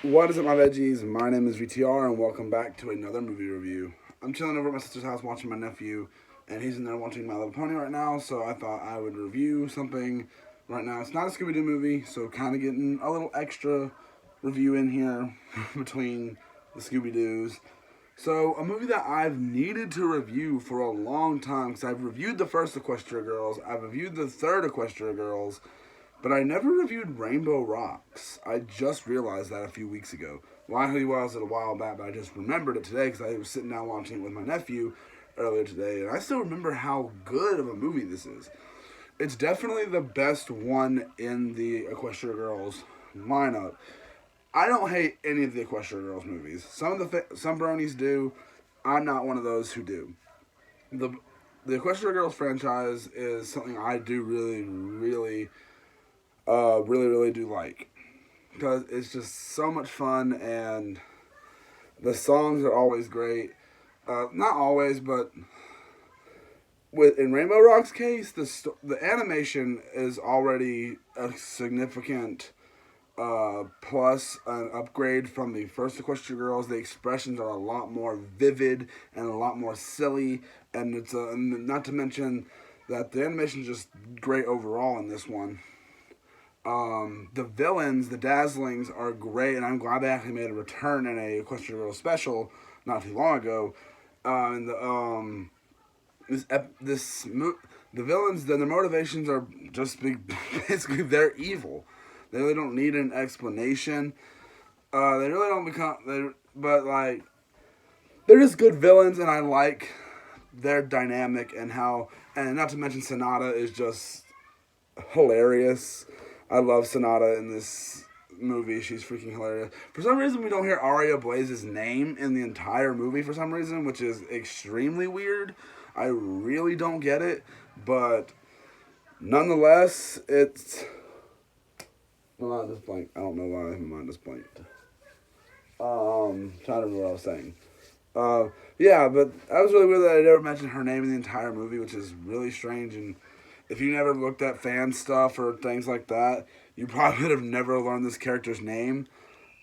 What is up, my veggies? My name is VTR, and welcome back to another movie review. I'm chilling over at my sister's house watching my nephew, and he's in there watching My Little Pony right now, so I thought I would review something right now. It's not a Scooby-Doo movie, so kind of getting a little extra review in here between the Scooby-Doos. So, a movie that I've needed to review for a long time, because I've reviewed the first Equestria Girls, I've reviewed the third Equestria Girls, but I never reviewed Rainbow Rocks. I just realized that a few weeks ago. Well, I was it a while back, but I just remembered it today because I was sitting down watching it with my nephew earlier today, and I still remember how good of a movie this is. It's definitely the best one in the Equestria Girls lineup. I don't hate any of the Equestria Girls movies. Some bronies do. I'm not one of those who do. The the Equestria Girls franchise is something I do really do like, because it's just so much fun and the songs are always great. Not always, but in Rainbow Rock's case, the animation is already a significant plus an upgrade from the first Equestria Girls. The expressions are a lot more vivid and a lot more silly, and it's not to mention that the animation is just great overall in this one. The villains, the Dazzlings, are great, and I'm glad they actually made a return in a Equestria Girls special not too long ago. And the villains, their motivations are just basically they're evil. They really don't need an explanation. They really don't but like they're just good villains, and I like their dynamic and not to mention Sonata is just hilarious. I love Sonata in this movie. She's freaking hilarious. For some reason, we don't hear Aria Blaze's name in the entire movie for some reason, which is extremely weird. I really don't get it, but nonetheless, it's... My mind is blank. I don't know why my mind is blanked. Trying to remember what I was saying. Yeah, but I was really weird that I never mentioned her name in the entire movie, which is really strange. And if you never looked at fan stuff or things like that, you probably would have never learned this character's name,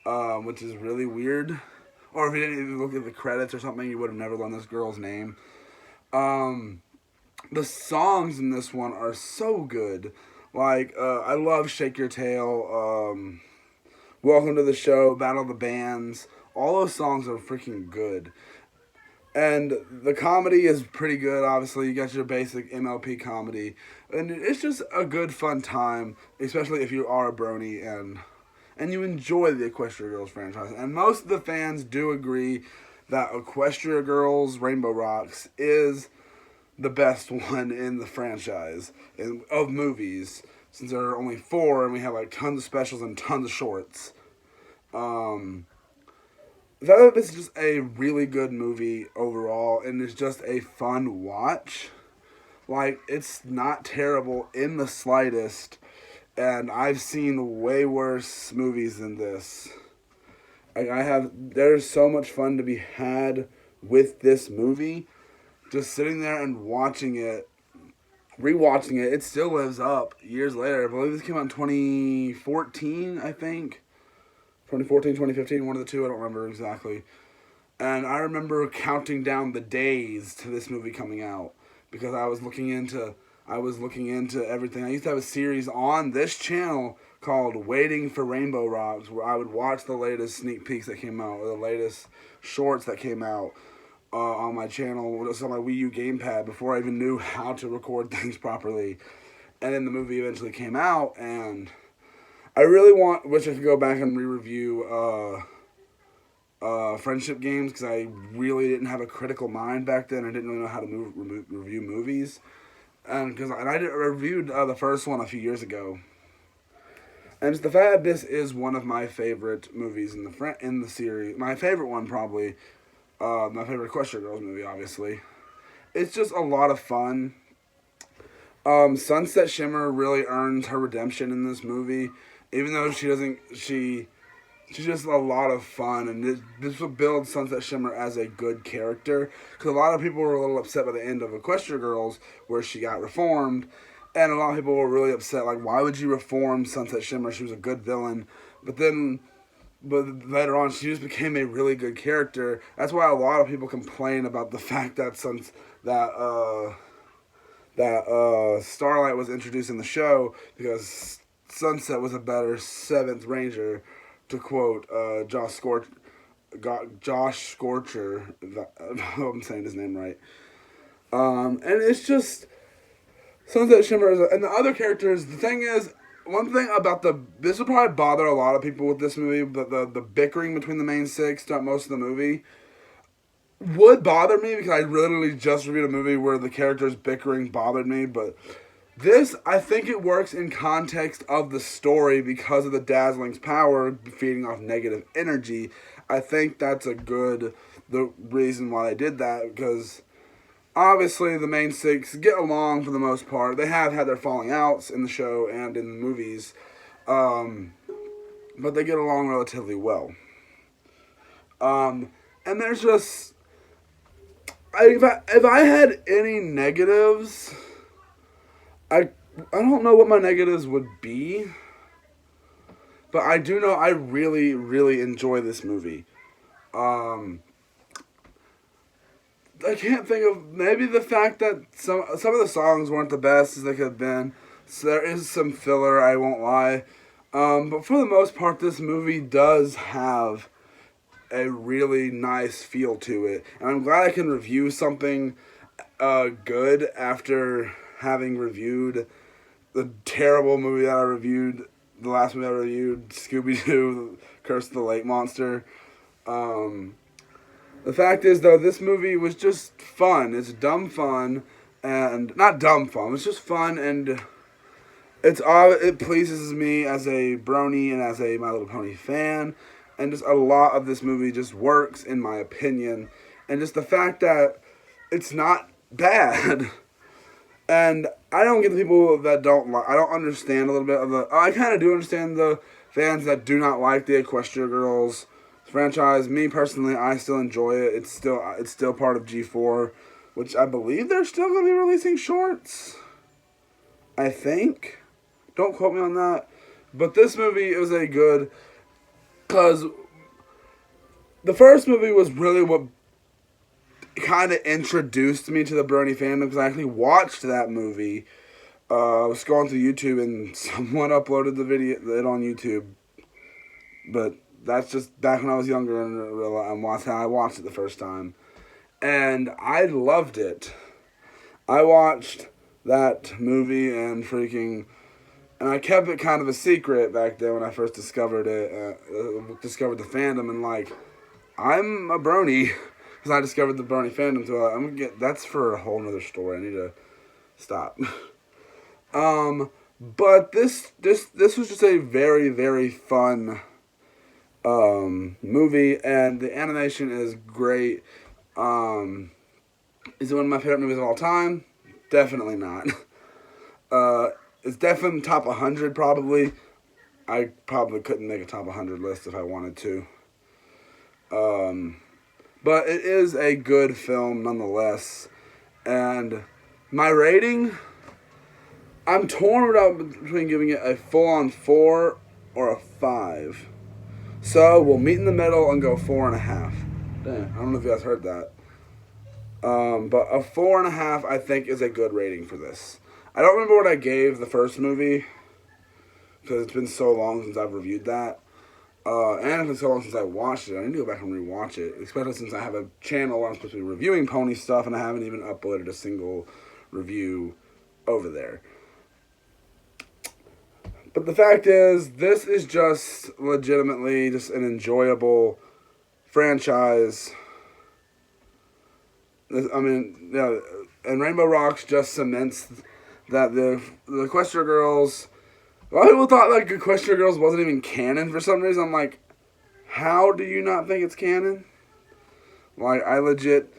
which is really weird. Or if you didn't even look at the credits or something, you would have never learned this girl's name. The songs in this one are so good. Like, I love Shake Your Tail, Welcome to the Show, Battle of the Bands. All those songs are freaking good. And the comedy is pretty good, obviously. You got your basic MLP comedy. And it's just a good, fun time, especially if you are a brony and you enjoy the Equestria Girls franchise. And most of the fans do agree that Equestria Girls Rainbow Rocks is the best one in the franchise of movies, since there are only 4 and we have like tons of specials and tons of shorts. It's just a really good movie overall, and it's just a fun watch. Like, it's not terrible in the slightest, and I've seen way worse movies than this. There's so much fun to be had with this movie. Just sitting there and watching it, rewatching it, it still lives up years later. I believe this came out in 2014, I think. 2014, 2015, one of the two, I don't remember exactly. And I remember counting down the days to this movie coming out because I was looking into everything. I used to have a series on this channel called Waiting for Rainbow Rocks, where I would watch the latest sneak peeks that came out or the latest shorts that came out on my channel. It was on my Wii U gamepad before I even knew how to record things properly. And then the movie eventually came out, and I really wish I could go back and re-review Friendship Games, because I really didn't have a critical mind back then. I didn't really know how to review movies, and I reviewed the first one a few years ago. And it's the fact that this is one of my favorite movies in the series. My favorite one, probably. My favorite Equestria Girls movie, obviously. It's just a lot of fun. Sunset Shimmer really earns her redemption in this movie. Even though she's just a lot of fun, and this will build Sunset Shimmer as a good character. Because a lot of people were a little upset by the end of Equestria Girls, where she got reformed, and a lot of people were really upset, like, why would you reform Sunset Shimmer? She was a good villain. But then but later on she just became a really good character. That's why a lot of people complain about the fact that Starlight was introduced in the show, because Sunset was a better Seventh Ranger, to quote Josh Scorcher. I hope I'm saying his name right. And it's just Sunset Shimmer, and the other characters. The thing is, one thing about this will probably bother a lot of people with this movie, but the bickering between the main six throughout most of the movie would bother me, because I literally just reviewed a movie where the characters bickering bothered me. But this, I think it works in context of the story because of the Dazzling's power feeding off negative energy. I think that's the reason why they did that, because obviously the main six get along for the most part. They have had their falling outs in the show and in the movies, but they get along relatively well. And there's just, if I had any negatives, I don't know what my negatives would be, but I do know I really, really enjoy this movie. I can't think of, maybe the fact that some of the songs weren't the best as they could have been. So there is some filler, I won't lie. But for the most part, this movie does have a really nice feel to it. And I'm glad I can review something good after having reviewed the terrible movie that I reviewed, the last movie I reviewed, Scooby-Doo, Curse of the Lake Monster. The fact is, though, this movie was just fun. It's dumb fun, and not dumb fun. It's just fun, and it pleases me as a Brony and as a My Little Pony fan. And just a lot of this movie just works, in my opinion. And just the fact that it's not bad. And I don't get the people that don't like, I don't understand a little bit of I kind of do understand the fans that do not like the Equestria Girls franchise. Me personally, I still enjoy it. It's still part of G4, which I believe they're still going to be releasing shorts, I think. Don't quote me on that. But this movie is a good, because the first movie was really what kind of introduced me to the Brony fandom, because I actually watched that movie. I was scrolling through YouTube and someone uploaded it on YouTube. But that's just back when I was younger and I watched it the first time. And I loved it. I watched that movie and I kept it kind of a secret back then when I first discovered it, discovered the fandom, and I'm a Brony, because I discovered the Brony fandom, so that's for a whole nother story. I need to stop. But this was just a very, very fun movie, and the animation is great. Is it one of my favorite movies of all time? Definitely not. It's definitely top 100, probably. I probably couldn't make a top 100 list if I wanted to. But it is a good film nonetheless. And my rating, I'm torn between giving it a full-on 4 or a 5. So we'll meet in the middle and go 4.5. Damn, I don't know if you guys heard that. But a 4.5, I think, is a good rating for this. I don't remember what I gave the first movie, because it's been so long since I've reviewed that. And it's been so long since I watched it. I need to go back and rewatch it, especially since I have a channel where I'm supposed to be reviewing pony stuff, and I haven't even uploaded a single review over there. But the fact is, this is just legitimately just an enjoyable franchise. And Rainbow Rocks just cements that the Equestria Girls, a lot of people thought Equestria Girls wasn't even canon for some reason. I'm like, how do you not think it's canon? I legit,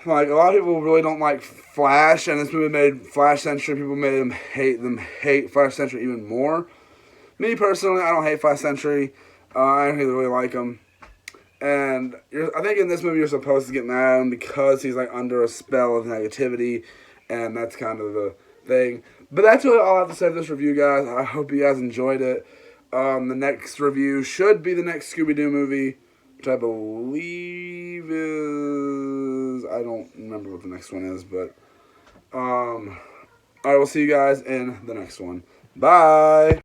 a lot of people really don't like Flash, and this movie made Flash Century, people made them hate Flash Century even more. Me personally, I don't hate Flash Century. I don't really like them. And I think in this movie you're supposed to get mad at him because he's under a spell of negativity, and that's kind of the thing. But that's really all I have to say for this review, guys. I hope you guys enjoyed it. The next review should be the next Scooby-Doo movie, which I believe is... I don't remember what the next one is, but... Alright, we'll see you guys in the next one. Bye!